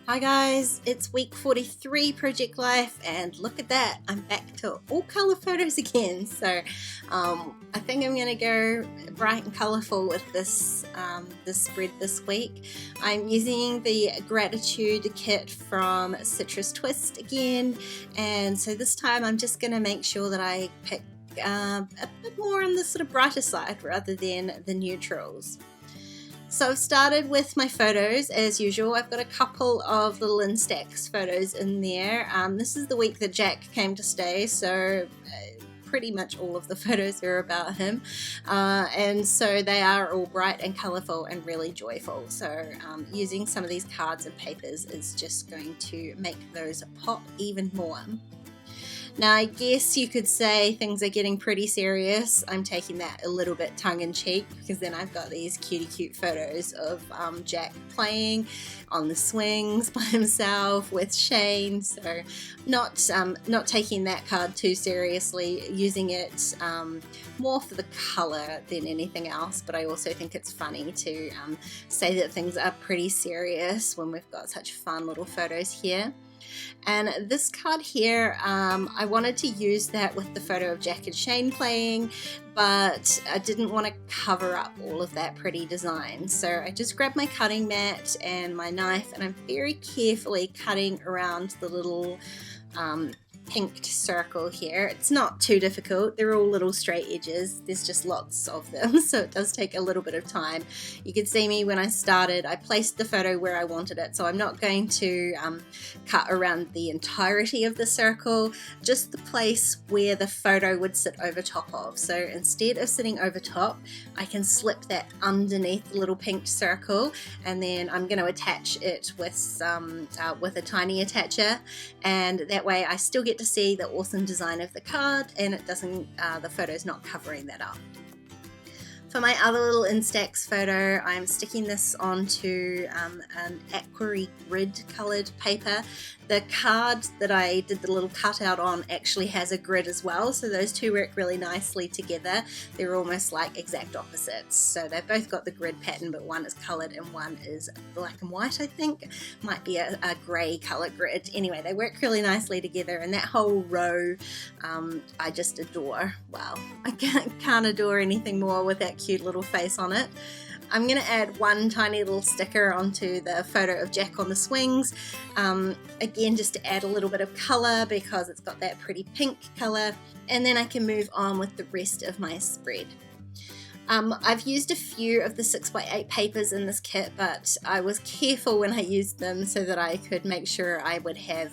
Hi guys, it's week 43 Project Life, and look at that, I'm back to all colour photos again. So I think I'm going to go bright and colourful with this spread this week. I'm using the Gratitude kit from Citrus Twist again, and so this time I'm just going to make sure that I pick a bit more on the sort of brighter side rather than the neutrals. So I've started with my photos as usual. I've got a couple of little Instax photos in there. This is the week that Jack came to stay, so pretty much all of the photos are about him. And so they are all bright and colourful and really joyful. So using some of these cards and papers is just going to make those pop even more. Now, I guess you could say things are getting pretty serious. I'm taking that a little bit tongue-in-cheek because then I've got these cute photos of Jack playing on the swings by himself with Shane. So not taking that card too seriously, using it more for the colour than anything else. But I also think it's funny to say that things are pretty serious when we've got such fun little photos here. And this card here, I wanted to use that with the photo of Jack and Shane playing, but I didn't want to cover up all of that pretty design. So I just grabbed my cutting mat and my knife, and I'm very carefully cutting around the little pinked circle here. It's not too difficult. They're all little straight edges. There's just lots of them, so it does take a little bit of time. You can see me when I started, I placed the photo where I wanted it, so I'm not going to cut around the entirety of the circle, just the place where the photo would sit over top of. So instead of sitting over top, I can slip that underneath the little pinked circle, and then I'm going to attach it with a tiny attacher, and that way I still get to see the awesome design of the card, and it doesn't the photo's not covering that up. For my other little Instax photo, I'm sticking this onto an aqua grid coloured paper. The card that I did the little cutout on actually has a grid as well, so those two work really nicely together. They're almost like exact opposites. So they've both got the grid pattern, but one is coloured and one is black and white, I think. Might be a grey colour grid. Anyway, they work really nicely together, and that whole row I just adore. Wow, I can't adore anything more with that cute little face on it. I'm going to add one tiny little sticker onto the photo of Jack on the swings, again just to add a little bit of colour because it's got that pretty pink colour, and then I can move on with the rest of my spread. I've used a few of the 6x8 papers in this kit, but I was careful when I used them so that I could make sure I would have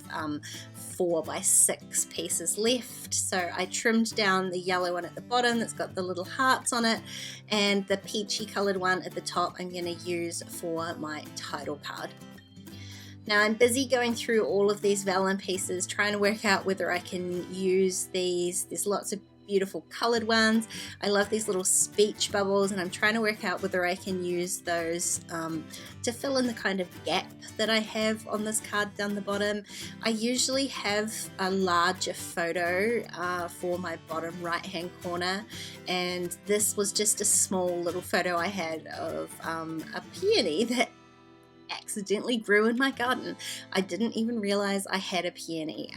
4x6 pieces left. So I trimmed down the yellow one at the bottom that's got the little hearts on it, and the peachy coloured one at the top I'm going to use for my title card. Now I'm busy going through all of these vellum pieces, trying to work out whether I can use these. There's lots of beautiful coloured ones. I love these little speech bubbles, and I'm trying to work out whether I can use those to fill in the kind of gap that I have on this card down the bottom. I usually have a larger photo for my bottom right hand corner, and this was just a small little photo I had of a peony that accidentally grew in my garden. I didn't even realize I had a peony.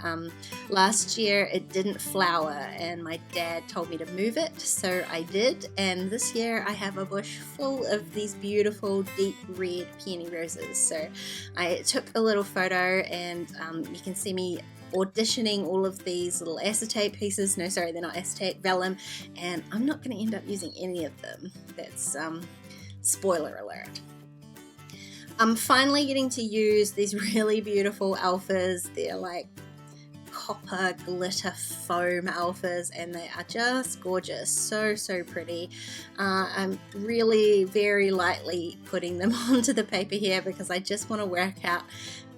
Last year it didn't flower, and my dad told me to move it, so I did, and this year I have a bush full of these beautiful deep red peony roses. So I took a little photo, and you can see me auditioning all of these little acetate pieces. No, sorry, they're not acetate, vellum, and I'm not going to end up using any of them. That's spoiler alert. I'm finally getting to use these really beautiful alphas. They're like copper glitter foam alphas, and they are just gorgeous. So pretty. I'm really very lightly putting them onto the paper here because I just want to work out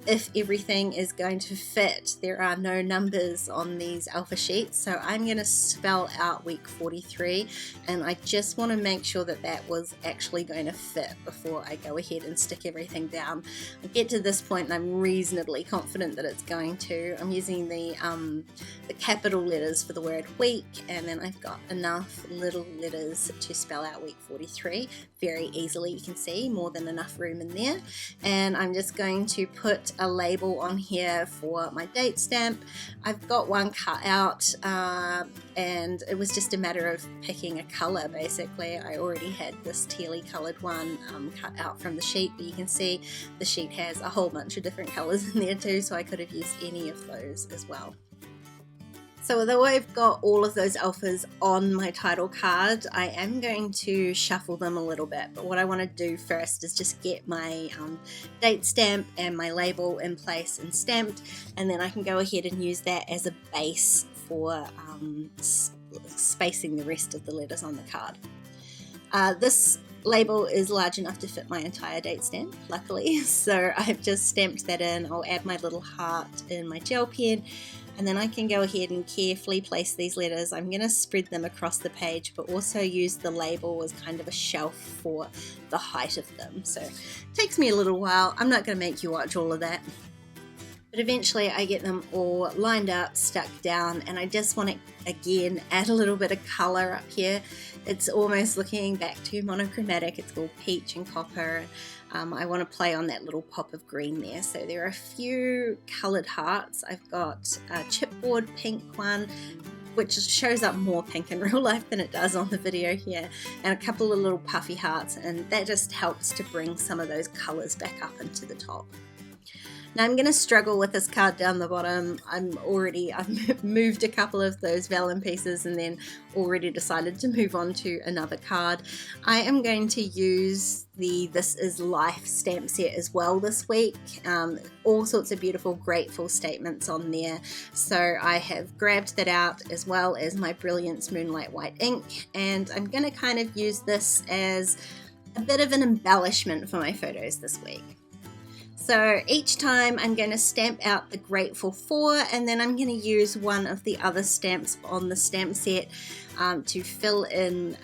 if everything is going to fit. There are no numbers on these alpha sheets, so I'm going to spell out week 43, and I just want to make sure that that was actually going to fit before I go ahead and stick everything down. I get to this point and I'm reasonably confident that it's going to. I'm using the capital letters for the word week, and then I've got enough little letters to spell out week 43. very easily. You can see more than enough room in there. And I'm just going to put a label on here for my date stamp. I've got one cut out and it was just a matter of picking a color basically. I already had this tealy colored one cut out from the sheet, but you can see the sheet has a whole bunch of different colors in there too, so I could have used any of those as well. So although I've got all of those alphas on my title card, I am going to shuffle them a little bit. But what I want to do first is just get my date stamp and my label in place and stamped, and then I can go ahead and use that as a base for spacing the rest of the letters on the card. This label is large enough to fit my entire date stamp, luckily, so I've just stamped that in. I'll add my little heart in my gel pen, and then I can go ahead and carefully place these letters. I'm going to spread them across the page, but also use the label as kind of a shelf for the height of them. So it takes me a little while. I'm not going to make you watch all of that. But eventually I get them all lined up, stuck down, and I just want to, again, add a little bit of colour up here. It's almost looking back to monochromatic. It's called peach and copper. I want to play on that little pop of green there. So there are a few coloured hearts. I've got a chipboard pink one, which shows up more pink in real life than it does on the video here, and a couple of little puffy hearts, and that just helps to bring some of those colours back up into the top. Now I'm going to struggle with this card down the bottom. I've moved a couple of those vellum pieces and then already decided to move on to another card. I am going to use the This Is Life stamp set as well this week. All sorts of beautiful grateful statements on there. So I have grabbed that out, as well as my Brilliance Moonlight White ink, and I'm going to kind of use this as a bit of an embellishment for my photos this week. So each time I'm going to stamp out the Grateful For, and then I'm going to use one of the other stamps on the stamp set to fill in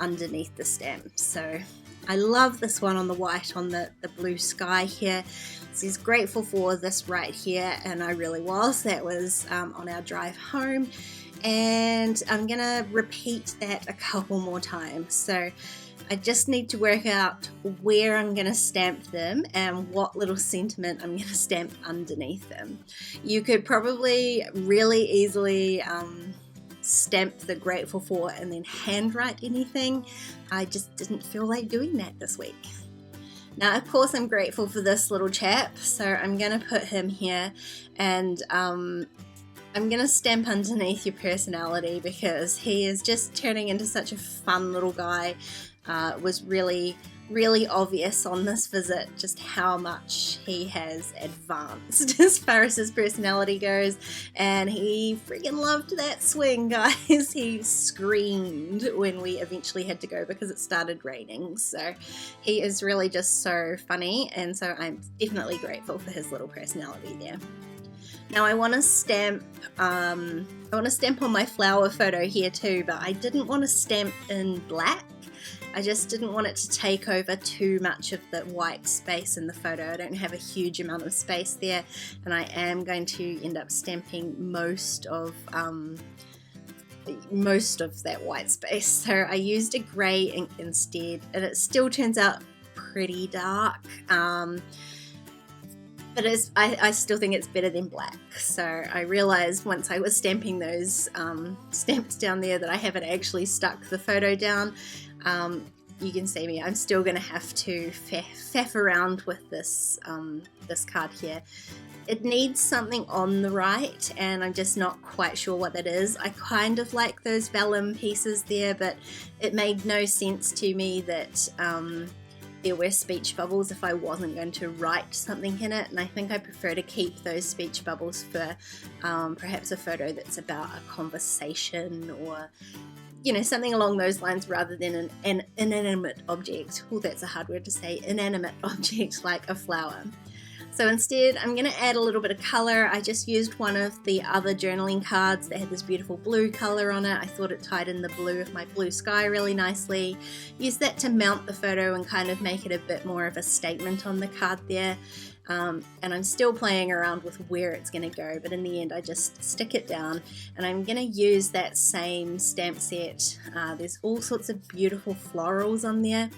underneath the stamp. So I love this one on the white on the blue sky here. It says Grateful For this right here, and I really was. That was on our drive home, and I'm going to repeat that a couple more times. So I just need to work out where I'm going to stamp them and what little sentiment I'm going to stamp underneath them. You could probably really easily stamp the Grateful For and then handwrite anything. I just didn't feel like doing that this week. Now, of course, I'm grateful for this little chap, so I'm going to put him here, and I'm going to stamp underneath your personality because he is just turning into such a fun little guy. It was really obvious on this visit just how much he has advanced as far as his personality goes, and he freaking loved that swing, guys. He screamed when we eventually had to go because it started raining. So he is really just so funny, and so I'm definitely grateful for his little personality there. Now I want to stamp on my flower photo here too, but I didn't want to stamp in black. I just didn't want it to take over too much of the white space in the photo. I don't have a huge amount of space there, and I am going to end up stamping most of that white space. So I used a grey ink instead, and it still turns out pretty dark. But I still think it's better than black. So I realized once I was stamping those stamps down there that I haven't actually stuck the photo down. You can see me, I'm still going to have to faff around with this card here. It needs something on the right, and I'm just not quite sure what that is. I kind of like those vellum pieces there, but it made no sense to me that there were speech bubbles if I wasn't going to write something in it, and I think I prefer to keep those speech bubbles for perhaps a photo that's about a conversation or something along those lines rather than an inanimate object. Oh, that's a hard word to say, inanimate object like a flower. So instead, I'm going to add a little bit of colour. I just used one of the other journaling cards that had this beautiful blue colour on it. I thought it tied in the blue of my blue sky really nicely. Use that to mount the photo and kind of make it a bit more of a statement on the card there. And I'm still playing around with where it's going to go, but in the end I just stick it down, and I'm going to use that same stamp set. There's all sorts of beautiful florals on there,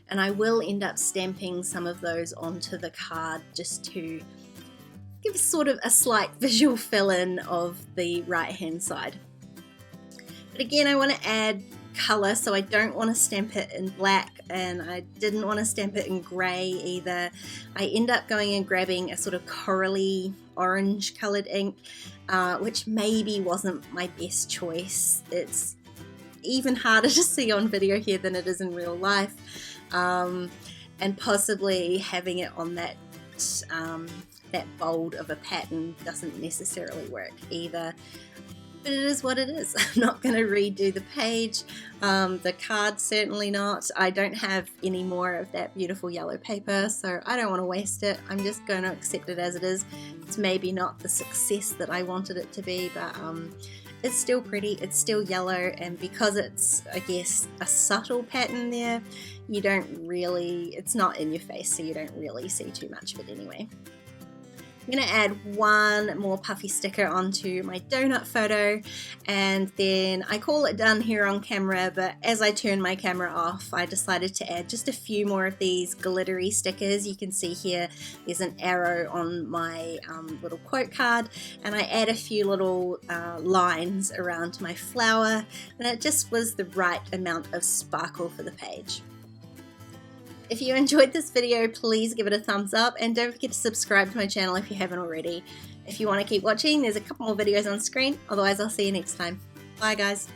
and I will end up stamping some of those onto the card just to give sort of a slight visual fill-in of the right hand side. But again, I want to add color, so I don't want to stamp it in black, and I didn't want to stamp it in grey either. I end up going and grabbing a sort of corally orange colored ink, which maybe wasn't my best choice. It's even harder to see on video here than it is in real life, and possibly having it on that bold of a pattern doesn't necessarily work either. But it is what it is. I'm not going to redo the page, the card certainly not. I don't have any more of that beautiful yellow paper, so I don't want to waste it. I'm just going to accept it as it is. It's maybe not the success that I wanted it to be, but it's still pretty, it's still yellow, and because it's, I guess, a subtle pattern there, you don't really, it's not in your face, so you don't really see too much of it anyway. I'm going to add one more puffy sticker onto my donut photo, and then I call it done here on camera, but as I turn my camera off, I decided to add just a few more of these glittery stickers. You can see here there's an arrow on my little quote card, and I add a few little lines around my flower, and it just was the right amount of sparkle for the page. If you enjoyed this video, please give it a thumbs up, and don't forget to subscribe to my channel if you haven't already. If you want to keep watching, there's a couple more videos on screen. Otherwise, I'll see you next time. Bye guys.